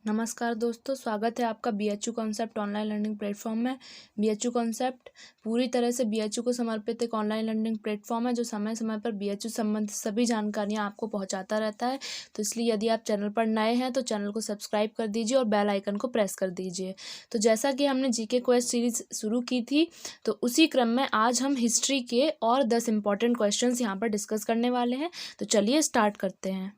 नमस्कार दोस्तों, स्वागत है आपका BHU concept online learning platform में। बीएचयू कॉन्सेप्ट पूरी तरह से बीएचयू को समर्पित एक ऑनलाइन लर्निंग प्लेटफॉर्म है जो समय समय पर बीएचयू संबंधित सभी जानकारियां आपको पहुंचाता रहता है। तो इसलिए यदि आप चैनल पर नए हैं तो चैनल को सब्सक्राइब कर दीजिए और बेल आइकन को प्रेस कर दीजिए। तो जैसा कि हमने जीके क्वेश्चन सीरीज शुरू की थी, तो उसी क्रम में आज हम हिस्ट्री के और 10 इंपॉर्टेंट क्वेश्चन यहाँ पर डिस्कस करने वाले हैं। तो चलिए स्टार्ट करते हैं।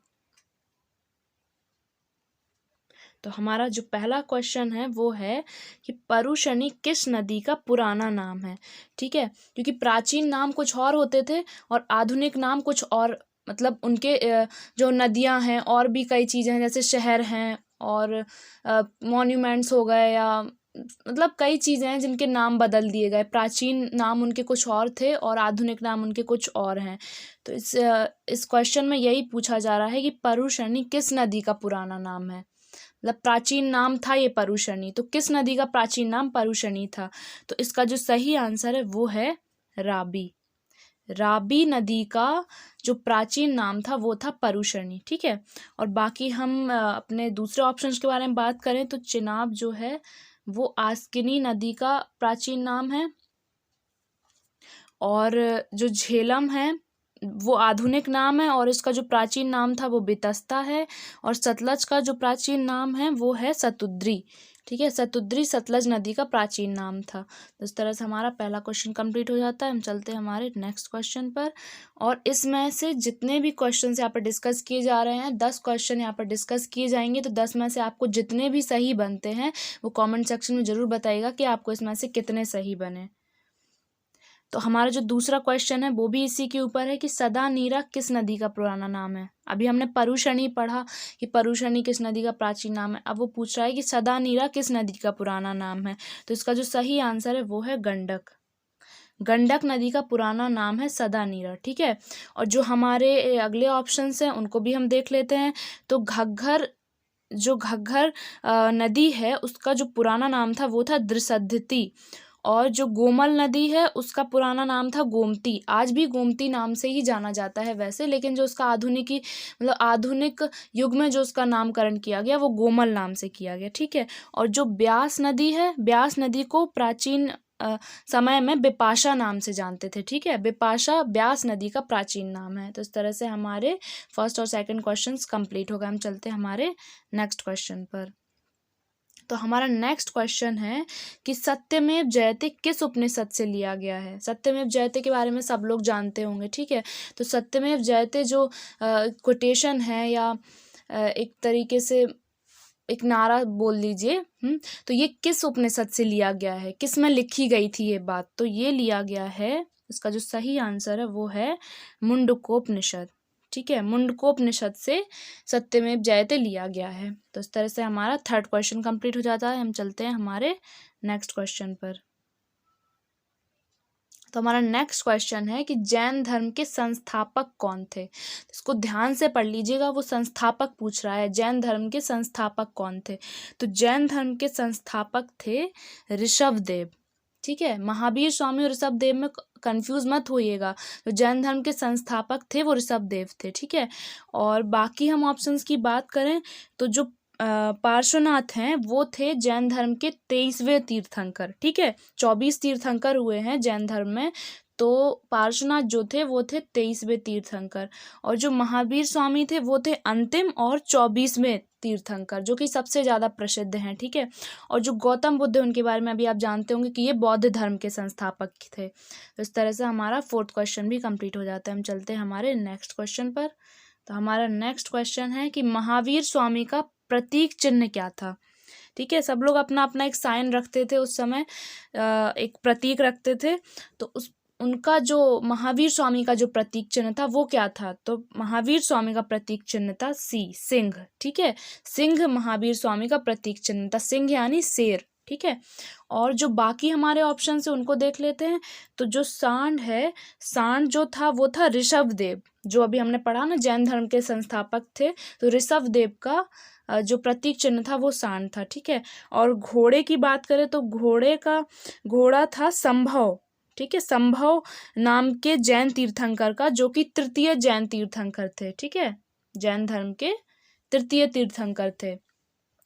तो हमारा जो पहला क्वेश्चन है वो है कि परुशनी किस नदी का पुराना नाम है। ठीक है, क्योंकि प्राचीन नाम कुछ और होते थे और आधुनिक नाम कुछ और, मतलब उनके जो नदियां हैं और भी कई चीज़ें हैं, जैसे शहर हैं और मॉन्यूमेंट्स हो गए, या मतलब कई चीज़ें हैं जिनके नाम बदल दिए गए। प्राचीन नाम उनके कुछ और थे और आधुनिक नाम उनके कुछ और हैं। तो इस क्वेश्चन में यही पूछा जा रहा है कि परुशनी किस नदी का पुराना नाम है। मतलब प्राचीन नाम था ये परुशनी, तो किस नदी का प्राचीन नाम परुशनी था। तो इसका जो सही आंसर है वो है राबी। राबी नदी का जो प्राचीन नाम था वो था परुशनी। ठीक है, और बाकी हम अपने दूसरे ऑप्शंस के बारे में बात करें तो चिनाब जो है वो आस्किनी नदी का प्राचीन नाम है, और जो झेलम है वो आधुनिक नाम है और इसका जो प्राचीन नाम था वो बितस्ता है, और सतलज का जो प्राचीन नाम है वो है सतुद्री। ठीक है, सतुद्री सतलज नदी का प्राचीन नाम था। तो इस तरह से हमारा पहला क्वेश्चन कंप्लीट हो जाता है। हम चलते हैं हमारे नेक्स्ट क्वेश्चन पर, और इसमें से जितने भी क्वेश्चन यहाँ पर डिस्कस किए जा रहे हैं, 10 क्वेश्चन यहाँ पर डिस्कस किए जाएंगे। तो 10 में से आपको जितने भी सही बनते हैं वो कॉमेंट सेक्शन में ज़रूर बताइएगा कि आपको इसमें से कितने सही बने। तो हमारा जो दूसरा क्वेश्चन है वो भी इसी के ऊपर है कि सदा नीरा किस नदी का पुराना नाम है। अभी हमने परुशनी पढ़ा कि परुशनी किस नदी का प्राचीन नाम है, अब वो पूछ रहा है कि सदा नीरा किस नदी का पुराना नाम है। तो इसका जो सही आंसर है वो है गंडक। गंडक नदी का पुराना नाम है सदा नीरा। ठीक है, और जो हमारे अगले ऑप्शंस हैं उनको भी हम देख लेते हैं। तो घग्घर, जो घग्घर नदी है उसका जो पुराना नाम था वो था द्रिसद्धति, और जो गोमल नदी है उसका पुराना नाम था गोमती। आज भी गोमती नाम से ही जाना जाता है वैसे, लेकिन जो उसका आधुनिक युग में जो उसका नामकरण किया गया वो गोमल नाम से किया गया। ठीक है, और जो ब्यास नदी है, ब्यास नदी को प्राचीन समय में बिपाशा नाम से जानते थे। ठीक है, बिपाशा ब्यास नदी का प्राचीन नाम है। तो इस तरह से हमारे फर्स्ट और सेकंड क्वेश्चंस कंप्लीट हो गए। हम चलते हैं हमारे नेक्स्ट क्वेश्चन पर। तो हमारा नेक्स्ट क्वेश्चन है कि सत्यमेव जयते किस उपनिषद से लिया गया है। सत्यमेव जयते के बारे में सब लोग जानते होंगे। ठीक है, तो सत्यमेव जयते जो कोटेशन है, या एक तरीके से एक नारा बोल लीजिए, तो ये किस उपनिषद से लिया गया है, किस में लिखी गई थी ये बात। तो ये लिया गया है, इसका जो सही आंसर है वो है मुंडकोपनिषद। ठीक है, मुंडकोपनिषद से सत्यमेव जयते लिया गया है। तो इस तरह से हमारा थर्ड क्वेश्चन कंप्लीट हो जाता है। हम चलते हैं हमारे नेक्स्ट क्वेश्चन पर। तो हमारा नेक्स्ट क्वेश्चन है कि जैन धर्म के संस्थापक कौन थे। इसको ध्यान से पढ़ लीजिएगा, वो संस्थापक पूछ रहा है, जैन धर्म के संस्थापक कौन थे। तो जैन धर्म के संस्थापक थे ऋषभदेव। ठीक है, महावीर स्वामी और ऋषभदेव में कंफ्यूज मत होइएगा। तो जैन धर्म के संस्थापक थे वो ऋषभदेव थे। ठीक है, और बाकी हम ऑप्शंस की बात करें तो जो पार्श्वनाथ हैं वो थे जैन धर्म के 23वें तीर्थंकर। ठीक है, 24 तीर्थंकर हुए हैं जैन धर्म में, तो पार्श्वनाथ जो थे वो थे 23वें तीर्थंकर, और जो महावीर स्वामी थे वो थे अंतिम और 24वें तीर्थंकर, जो कि सबसे ज़्यादा प्रसिद्ध हैं। ठीक है, और जो गौतम बुद्ध, उनके बारे में अभी आप जानते होंगे कि ये बौद्ध धर्म के संस्थापक थे। तो इस तरह से हमारा फोर्थ क्वेश्चन भी कंप्लीट हो जाता है। हम चलते हैं हमारे नेक्स्ट क्वेश्चन पर। तो हमारा नेक्स्ट क्वेश्चन है कि महावीर स्वामी का प्रतीक चिन्ह क्या था। ठीक है, सब लोग अपना अपना एक साइन रखते थे उस समय, एक प्रतीक रखते थे। तो उनका जो महावीर स्वामी का जो प्रतीक चिन्ह था वो क्या था। तो महावीर स्वामी का प्रतीक चिन्ह था सिंह। ठीक है, सिंह महावीर स्वामी का प्रतीक चिन्ह था, सिंह यानी शेर। ठीक है, और जो बाकी हमारे ऑप्शन है उनको देख लेते हैं। तो जो सांड है, सांड जो था वो था ऋषभदेव, जो अभी हमने पढ़ा ना, जैन धर्म के संस्थापक थे। तो ऋषभदेव का जो प्रतीक चिन्ह था वो सांड था। ठीक है, और घोड़े की बात करें तो घोड़ा था संभव। ठीक है, संभव नाम के जैन तीर्थंकर का, जो कि तृतीय जैन तीर्थंकर थे। ठीक है, जैन धर्म के तृतीय तीर्थंकर थे।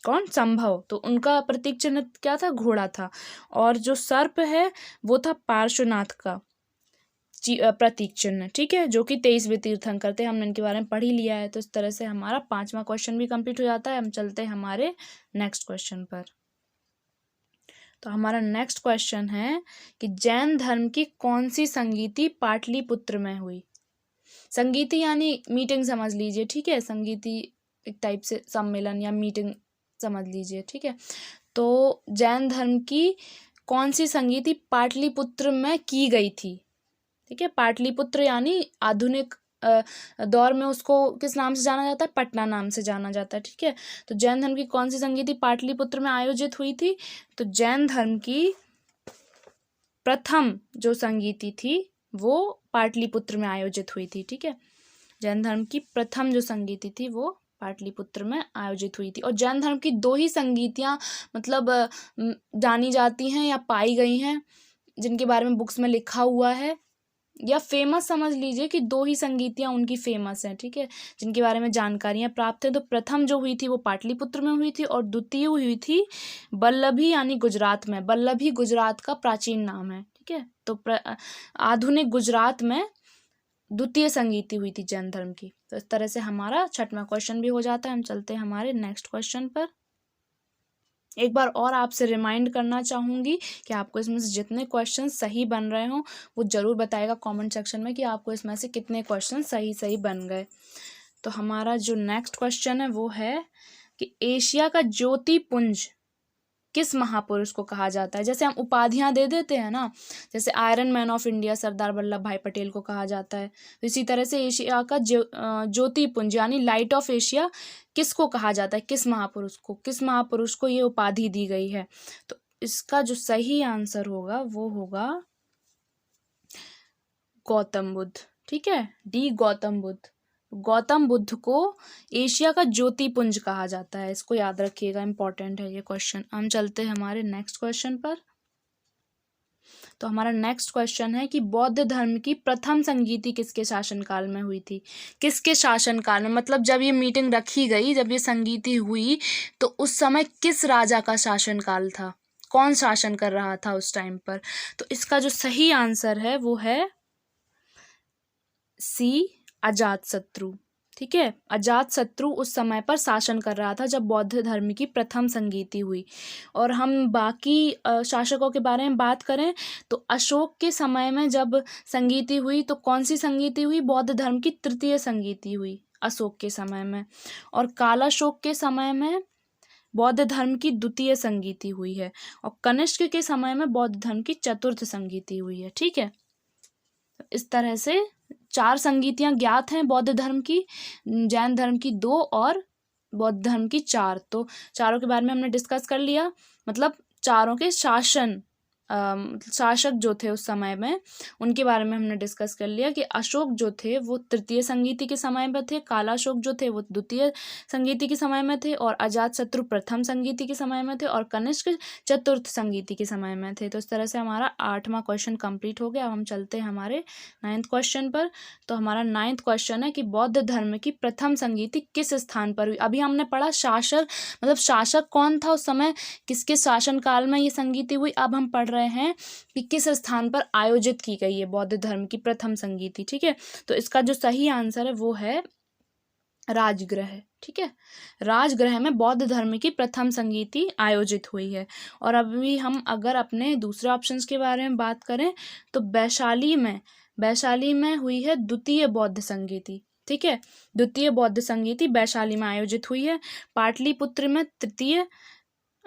कौन? संभव। तो उनका प्रतीक चिन्ह क्या था? घोड़ा था। और जो सर्प है वो था पार्श्वनाथ का प्रतीक चिन्ह, ठीक है, जो कि 23वें तीर्थंकर थे। हमने इनके बारे में पढ़ ही लिया है। तो इस तरह से हमारा 5वां क्वेश्चन भी कंप्लीट हो जाता है। हम चलते हैं हमारे नेक्स्ट क्वेश्चन पर। तो हमारा नेक्स्ट क्वेश्चन है कि जैन धर्म की कौन सी संगीति पाटलिपुत्र में हुई? संगीति यानी मीटिंग समझ लीजिए, ठीक है। संगीति एक टाइप से सम्मेलन या मीटिंग समझ लीजिए, ठीक है। तो जैन धर्म की कौन सी संगीति पाटलिपुत्र में की गई थी? ठीक है, पाटलिपुत्र यानी आधुनिक दौर में उसको किस नाम से जाना जाता है? पटना नाम से जाना जाता है, ठीक है। तो जैन धर्म की कौन सी संगीति पाटलिपुत्र में आयोजित हुई थी? तो जैन धर्म की प्रथम जो संगीति थी वो पाटलिपुत्र में आयोजित हुई थी, ठीक है। जैन धर्म की प्रथम जो संगीति थी वो पाटलिपुत्र में आयोजित हुई थी। और जैन धर्म की 2 ही संगीतियाँ मतलब जानी जाती हैं या पाई गई हैं, जिनके बारे में बुक्स में लिखा हुआ है, या फेमस समझ लीजिए कि 2 ही संगीतियाँ उनकी फेमस हैं, ठीक है, जिनके बारे में जानकारियाँ प्राप्त हैं। तो प्रथम जो हुई थी वो पाटलिपुत्र में हुई थी और द्वितीय हुई थी बल्लभी यानी गुजरात में। बल्लभी गुजरात का प्राचीन नाम है, ठीक है। तो आधुनिक गुजरात में द्वितीय संगीति हुई थी जैन धर्म की। तो इस तरह से हमारा 6वां क्वेश्चन भी हो जाता है। हम चलते हैं हमारे नेक्स्ट क्वेश्चन पर। एक बार और आपसे रिमाइंड करना चाहूँगी कि आपको इसमें से जितने क्वेश्चन सही बन रहे हों वो ज़रूर बताएगा कमेंट सेक्शन में कि आपको इसमें से कितने क्वेश्चन सही बन गए। तो हमारा जो नेक्स्ट क्वेश्चन है वो है कि एशिया का ज्योतिपुंज किस महापुरुष को कहा जाता है? जैसे हम उपाधियां दे देते हैं ना, जैसे iron man of India Sardar Vallabh भाई पटेल को कहा जाता है, तो इसी तरह से एशिया का ज्योतिपुंज यानी लाइट ऑफ एशिया किसको कहा जाता है? किस महापुरुष को ये उपाधि दी गई है? तो इसका जो सही आंसर होगा वो होगा गौतम बुद्ध, ठीक है, डी गौतम बुद्ध। गौतम बुद्ध को एशिया का ज्योतिपुंज कहा जाता है, इसको याद रखिएगा, इंपॉर्टेंट है ये क्वेश्चन। हम चलते हैं हमारे नेक्स्ट क्वेश्चन पर। तो हमारा नेक्स्ट क्वेश्चन है कि बौद्ध धर्म की प्रथम संगीति किसके शासनकाल में हुई थी? किसके शासनकाल में, मतलब जब ये मीटिंग रखी गई, जब ये संगीति हुई, तो उस समय किस राजा का शासनकाल था? कौन शासन कर रहा था उस टाइम पर? तो इसका जो सही आंसर है वो है सी, अजातशत्रु, ठीक है। अजातशत्रु उस समय पर शासन कर रहा था जब बौद्ध धर्म की प्रथम संगीति हुई। और हम बाकी शासकों के बारे में बात करें तो अशोक के समय में जब संगीति हुई तो कौन सी संगीति हुई? बौद्ध धर्म की तृतीय संगीति हुई अशोक के समय में। और कालाशोक के समय में बौद्ध धर्म की द्वितीय संगीति हुई है। और कनिष्क के समय में बौद्ध धर्म की चतुर्थ संगीति हुई है, ठीक है। इस तरह से 4 संगीतियां ज्ञात हैं बौद्ध धर्म की, जैन धर्म की 2 और बौद्ध धर्म की 4। तो चारों के बारे में हमने डिस्कस कर लिया, मतलब चारों के शासक जो थे उस समय में उनके बारे में हमने डिस्कस कर लिया कि अशोक जो थे वो तृतीय संगीति के समय में थे, कालाशोक जो थे वो द्वितीय संगीति के समय में थे, और अजातशत्रु प्रथम संगीति के समय में थे, और कनिष्क चतुर्थ संगीति के समय में थे। तो इस तरह से हमारा 8वां क्वेश्चन कंप्लीट हो गया। अब हम चलते हैं हमारे 9th क्वेश्चन पर। तो हमारा 9th क्वेश्चन है कि बौद्ध धर्म की प्रथम संगीति किस स्थान पर हुई? अभी हमने पढ़ा शासक, मतलब शासक कौन था उस समय, किसके शासनकाल में ये संगीति हुई। अब हम पढ़ हैं कि किस स्थान पर आयोजित की गई है बौद्ध धर्म की प्रथम संगीति, ठीक है। तो इसका जो सही आंसर है वो है राजगृह, ठीक है। राजगृह में बौद्ध धर्म की प्रथम संगीति आयोजित हुई है। और अभी हम अगर अपने दूसरे ऑप्शंस के बारे में बात करें तो वैशाली में हुई है द्वितीय बौद्ध संगीति, ठीक है। द्वितीय बौद्ध संगीति वैशाली में आयोजित हुई है। पाटलिपुत्र में तृतीय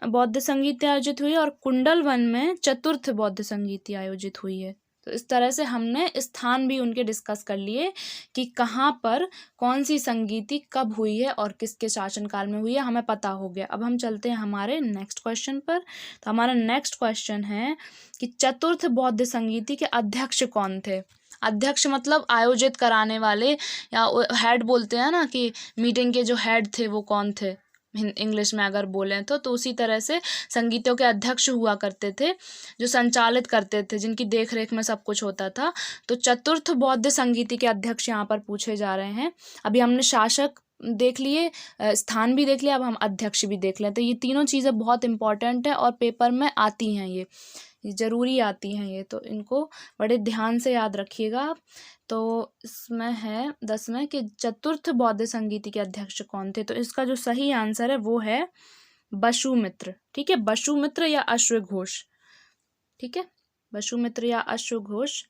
बौद्ध संगीति आयोजित हुई है और कुंडलवन में चतुर्थ बौद्ध संगीति आयोजित हुई है। तो इस तरह से हमने स्थान भी उनके डिस्कस कर लिए कि कहाँ पर कौन सी संगीति कब हुई है और किसके शासनकाल में हुई है, हमें पता हो गया। अब हम चलते हैं हमारे नेक्स्ट क्वेश्चन पर। तो हमारा नेक्स्ट क्वेश्चन है कि चतुर्थ बौद्ध संगीति के अध्यक्ष कौन थे? अध्यक्ष मतलब आयोजित कराने वाले, या हेड बोलते हैं ना कि मीटिंग के जो हेड थे वो कौन थे इंग्लिश में अगर बोलें तो उसी तरह से संगीतों के अध्यक्ष हुआ करते थे जो संचालित करते थे, जिनकी देख रेख में सब कुछ होता था। तो चतुर्थ बौद्ध संगीति के अध्यक्ष यहाँ पर पूछे जा रहे हैं। अभी हमने शासक देख लिए, स्थान भी देख लिया, अब हम अध्यक्ष भी देख लें। तो ये तीनों चीज़ें बहुत इंपॉर्टेंट है और पेपर में आती हैं, ये ज़रूरी आती हैं ये, तो इनको बड़े ध्यान से याद रखिएगा आप। तो इसमें है 10 में कि चतुर्थ बौद्ध संगीति के अध्यक्ष कौन थे। तो इसका जो सही आंसर है वो है बसुमित्र। ठीक है, बसुमित्र या अश्वघोष। ठीक है, बसुमित्र या अश्वघोष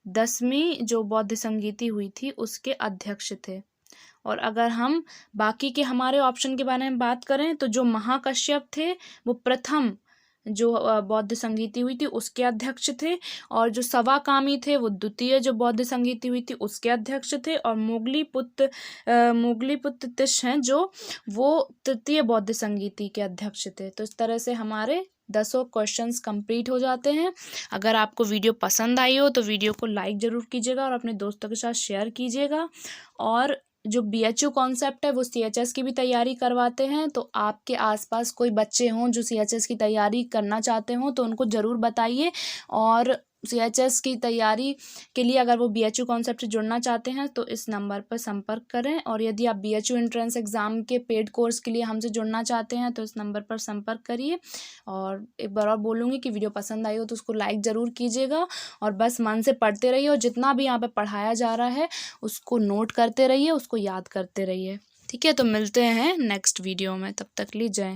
10वीं जो बौद्ध संगीति हुई थी उसके अध्यक्ष थे। और अगर हम बाकी के हमारे ऑप्शन के बारे में बात करें तो जो महाकश्यप थे वो प्रथम जो बौद्ध संगीति हुई थी उसके अध्यक्ष थे, और जो सवाकामी थे वो द्वितीय जो बौद्ध संगीति हुई थी उसके अध्यक्ष थे, और मोगलीपुत्र तिश हैं जो वो तृतीय बौद्ध संगीति के अध्यक्ष थे। तो इस तरह से हमारे 10 क्वेश्चंस कंप्लीट हो जाते हैं। अगर आपको वीडियो पसंद आई हो तो वीडियो को लाइक ज़रूर कीजिएगा और अपने दोस्तों के साथ शेयर कीजिएगा। और जो BHU कॉन्सेप्ट है वो CHS की भी तैयारी करवाते हैं, तो आपके आसपास कोई बच्चे हों जो CHS की तैयारी करना चाहते हों तो उनको ज़रूर बताइए। और CHS की तैयारी के लिए अगर वो BHU कॉन्सेप्ट से जुड़ना चाहते हैं तो इस नंबर पर संपर्क करें। और यदि आप BHU एंट्रेंस एग्ज़ाम के पेड कोर्स के लिए हमसे जुड़ना चाहते हैं तो इस नंबर पर संपर्क करिए। और एक बार और बोलूँगी कि वीडियो पसंद आई हो तो उसको लाइक ज़रूर कीजिएगा, और बस मन से पढ़ते रहिए, और जितना भी यहाँ पर पढ़ाया जा रहा है उसको नोट करते रहिए, उसको याद करते रहिए। ठीक है, तो मिलते हैं नेक्स्ट वीडियो में, तब तक के लिए जय हिंद।